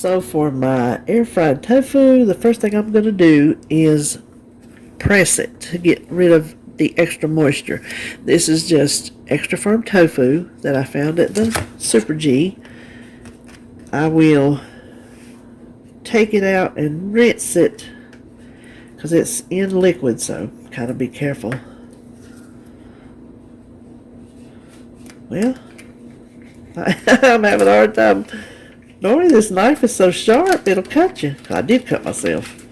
So for my air fried tofu, the first thing I'm going to do is press it to get rid of the extra moisture. This is just extra firm tofu that I found at the Super G. I will take it out and rinse it because it's in liquid, so kind of be careful. Well, I'm having a hard time. Normally this knife is so sharp it'll cut you. I did cut myself.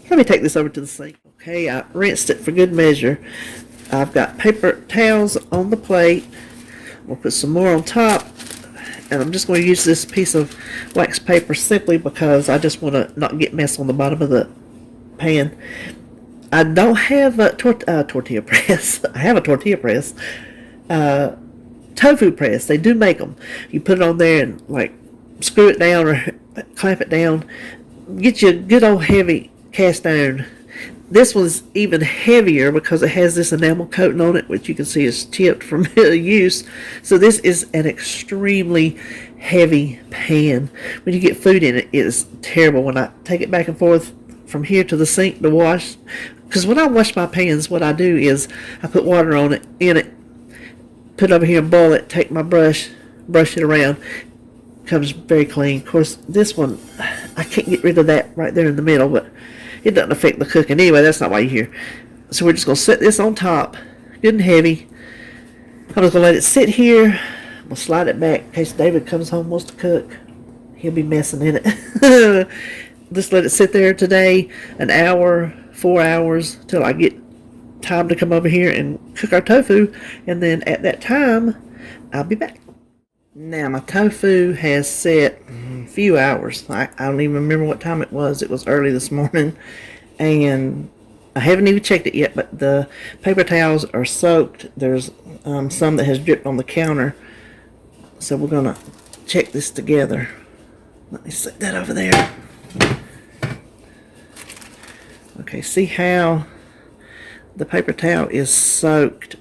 Let me take this over to the sink. Okay, I rinsed it for good measure. I've got paper towels on the plate. We'll put some more on top. And I'm just going to use this piece of wax paper simply because I just want to not get mess on the bottom of the pan. I don't have a tortilla press. I have a tortilla press. Tofu press. They do make them. You put it on there and like screw it down or clamp it down. Get you a good old heavy cast iron. This one's even heavier because it has this enamel coating on it, which you can see is chipped from use. So this is an extremely heavy pan. When you get food in it, it is terrible. When I take it back and forth from here to the sink to wash, because when I wash my pans, what I do is I put water on it, in it, put it over here and boil it, take my brush it around. Comes very clean. Of course, this one, I can't get rid of that right there in the middle, but it doesn't affect the cooking. Anyway, that's not why you're here. So we're just going to set this on top, good and heavy. I'm just going to let it sit here. We'll slide it back in case David comes home and wants to cook. He'll be messing in it. Just let it sit there today, an hour, 4 hours, till I get time to come over here and cook our tofu. And then at that time, I'll be back. Now my tofu has set a few hours. I don't even remember what time it was. It was early this morning. And I haven't even checked it yet, but the paper towels are soaked. There's some that has dripped on the counter. So we're going to check this together. Let me set that over there. Okay, see how the paper towel is soaked.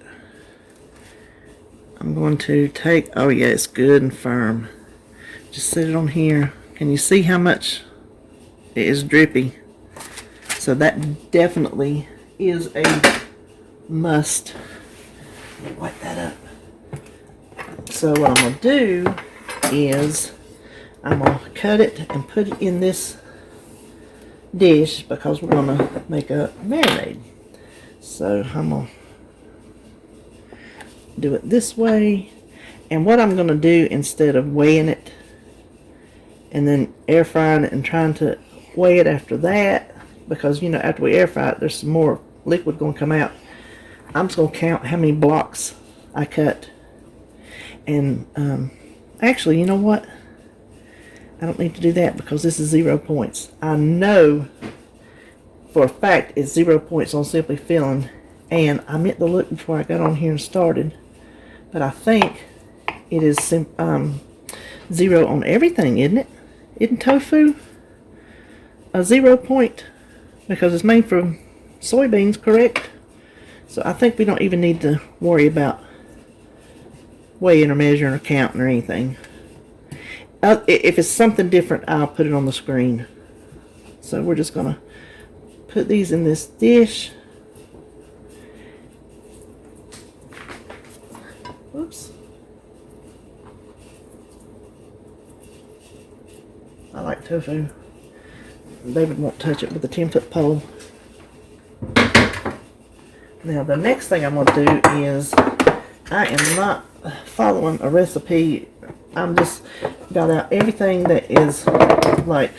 I'm going to take, oh yeah, it's good and firm. Just set it on here. Can you see how much it is drippy? So that definitely is a must. Wipe that up. So what I'm going to do is I'm going to cut it and put it in this dish because we're going to make a marinade. So I'm going to do it this way, and what I'm going to do instead of weighing it and then air frying it and trying to weigh it after that, because you know after we air fry it there's some more liquid going to come out, I'm just going to count how many blocks I cut. And actually, you know what, I don't need to do that because this is 0 points. I know for a fact it's 0 points on Simply Filling, and I meant to look before I got on here and started. But I think it is 0 on everything, isn't it? Isn't tofu a 0 point? Because it's made from soybeans, correct? So I think we don't even need to worry about weighing or measuring or counting or anything. If it's something different, I'll put it on the screen. So we're just going to put these in this dish. Oops. I like tofu. David won't touch it with a 10-foot pole. Now the next thing I'm going to do is, I am not following a recipe. I'm just got out everything that is like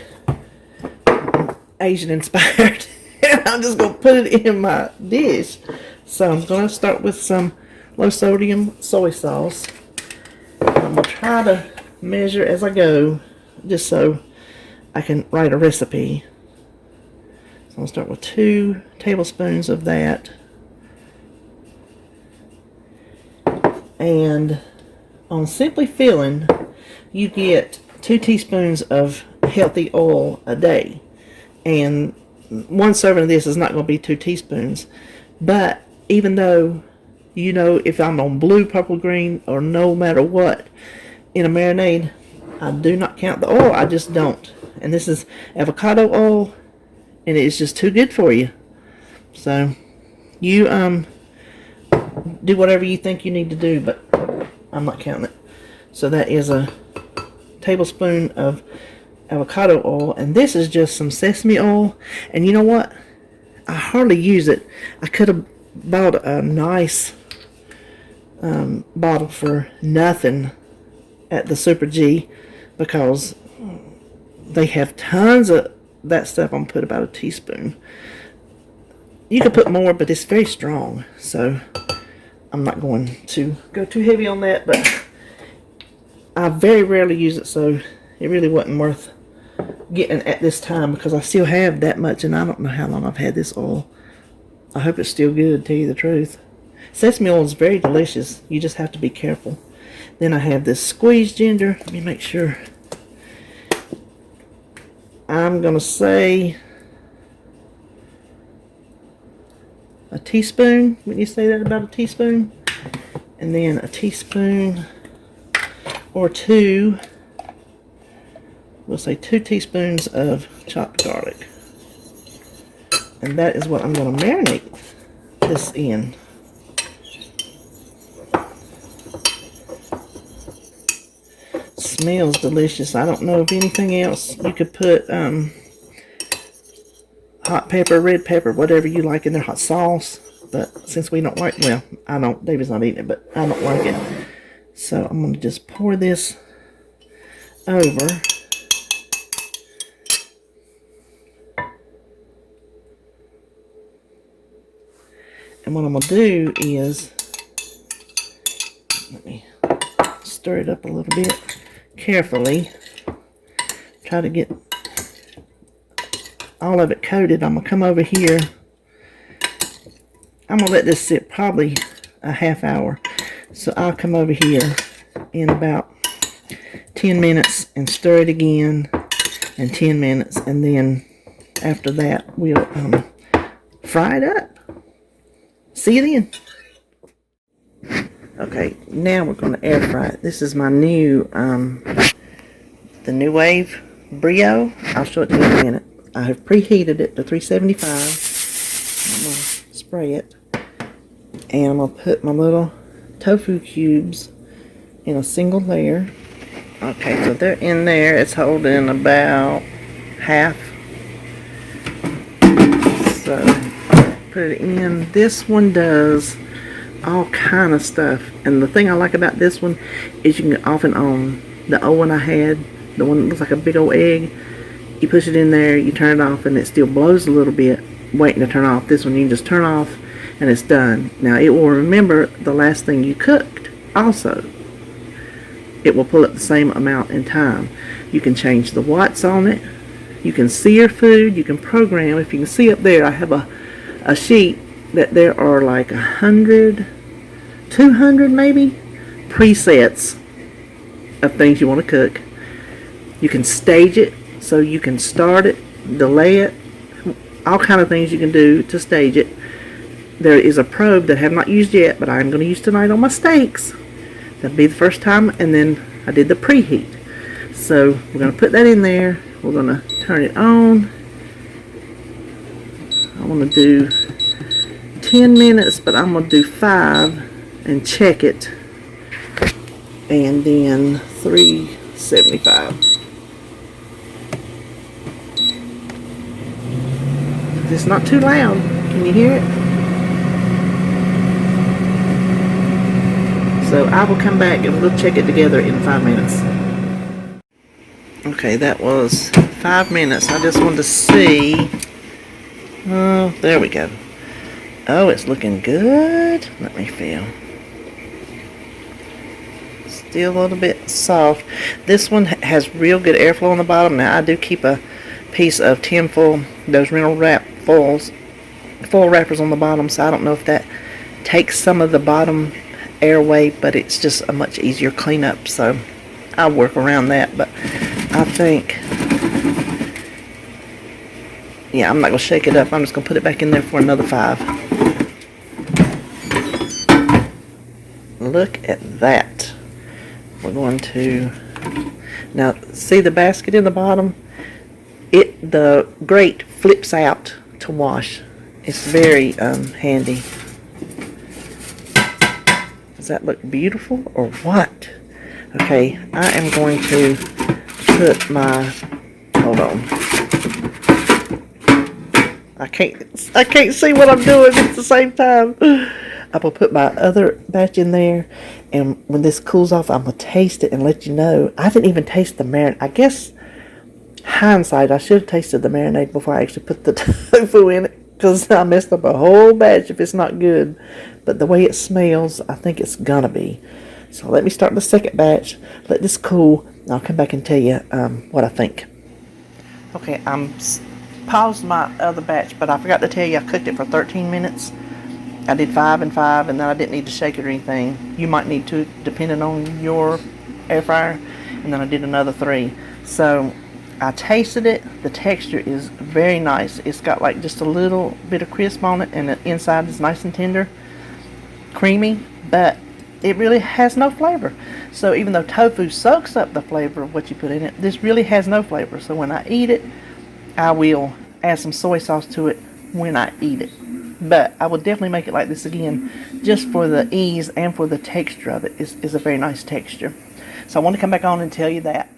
Asian inspired. And I'm just going to put it in my dish. So I'm going to start with some low sodium soy sauce. I'm going to try to measure as I go, just so I can write a recipe. So I'll start with 2 tablespoons of that. And on Simply Filling, you get 2 teaspoons of healthy oil a day. And 1 serving of this is not going to be 2 teaspoons. But even though You know, if I'm on blue, purple, green, or no matter what in a marinade, I do not count the oil. I just don't. And this is avocado oil, and it's just too good for you. So you do whatever you think you need to do, but I'm not counting it. So that is a tablespoon of avocado oil, and this is just some sesame oil. And you know what? I hardly use it. I could have bought a nice bottle for nothing at the Super G, because they have tons of that stuff. I'm put about a teaspoon. You could put more, but it's very strong, so I'm not going to go too heavy on that. But I very rarely use it, so it really wasn't worth getting at this time, because I still have that much, and I don't know how long I've had this oil. I hope it's still good, to tell you the truth. Sesame oil is very delicious. You just have to be careful. Then I have this squeezed ginger. Let me make sure. I'm going to say a teaspoon. Wouldn't you say that, about a teaspoon? And then a teaspoon or two. We'll say 2 teaspoons of chopped garlic. And that is what I'm going to marinate this in. Smells delicious. I don't know of anything else. You could put hot pepper, red pepper, whatever you like in there, hot sauce. But since we don't like, well, I don't, David's not eating it, but I don't like it. So I'm going to just pour this over. And what I'm going to do is, let me stir it up a little bit carefully. Try to get all of it coated. I'm going to come over here. I'm going to let this sit probably a half hour. So I'll come over here in about 10 minutes and stir it again, and 10 minutes. And then after that, we'll fry it up. See you then. Okay, now we're going to air fry it. This is my new, the New Wave Brio. I'll show it to you in a minute. I have preheated it to 375. I'm going to spray it. And I'm going to put my little tofu cubes in a single layer. Okay, so they're in there. It's holding about half. So put it in. This one does all kind of stuff, and the thing I like about this one is you can get off and on. The old one I had, the one that looks like a big old egg, you push it in there, you turn it off, and it still blows a little bit waiting to turn off. This one you can just turn off and it's done. Now it will remember the last thing you cooked also. It will pull up the same amount in time. You can change the watts on it, you can sear food, you can program. If you can see up there, I have a sheet that there are like 100, 200 maybe presets of things you want to cook. You can stage it, so you can start it, delay it, all kind of things you can do to stage it. There is a probe that I have not used yet, but I'm going to use tonight on my steaks. That'll be the first time. And then I did the preheat. So we're going to put that in there. We're going to turn it on. I want to do 10 minutes, but I'm going to do 5 and check it. And then 375. It's not too loud. Can you hear it? So I will come back and we'll check it together in 5 minutes. Okay, that was 5 minutes. I just wanted to see. Oh, there we go. Oh, it's looking good. Let me feel. Still a little bit soft. This one has real good airflow on the bottom. Now I do keep a piece of tinfoil, those rental wrap foil wrappers on the bottom, so I don't know if that takes some of the bottom airway, but it's just a much easier cleanup, so I'll work around that. But I think, yeah, I'm not going to shake it up. I'm just going to put it back in there for another 5. look at that. We're going to, now see the basket in the bottom? The grate flips out to wash. It's very handy. Does that look beautiful or what? Okay, I am going to put my, hold on. I can't see what I'm doing at the same time. I'm going to put my other batch in there, and when this cools off, I'm going to taste it and let you know. I didn't even taste the marinade. I guess, hindsight, I should have tasted the marinade before I actually put the tofu in it, because I messed up a whole batch if it's not good. But the way it smells, I think it's going to be. So let me start the second batch, let this cool, and I'll come back and tell you what I think. Okay, I'm paused my other batch, but I forgot to tell you I cooked it for 13 minutes. I did 5 and 5, and then I didn't need to shake it or anything. You might need to, depending on your air fryer. And then I did another 3. So I tasted it. The texture is very nice. It's got like just a little bit of crisp on it, and the inside is nice and tender, creamy, but it really has no flavor. So even though tofu soaks up the flavor of what you put in it, this really has no flavor. So when I eat it, I will add some soy sauce to it when I eat it. But I will definitely make it like this again, just for the ease and for the texture of it. Is a very nice texture. So I want to come back on and tell you that.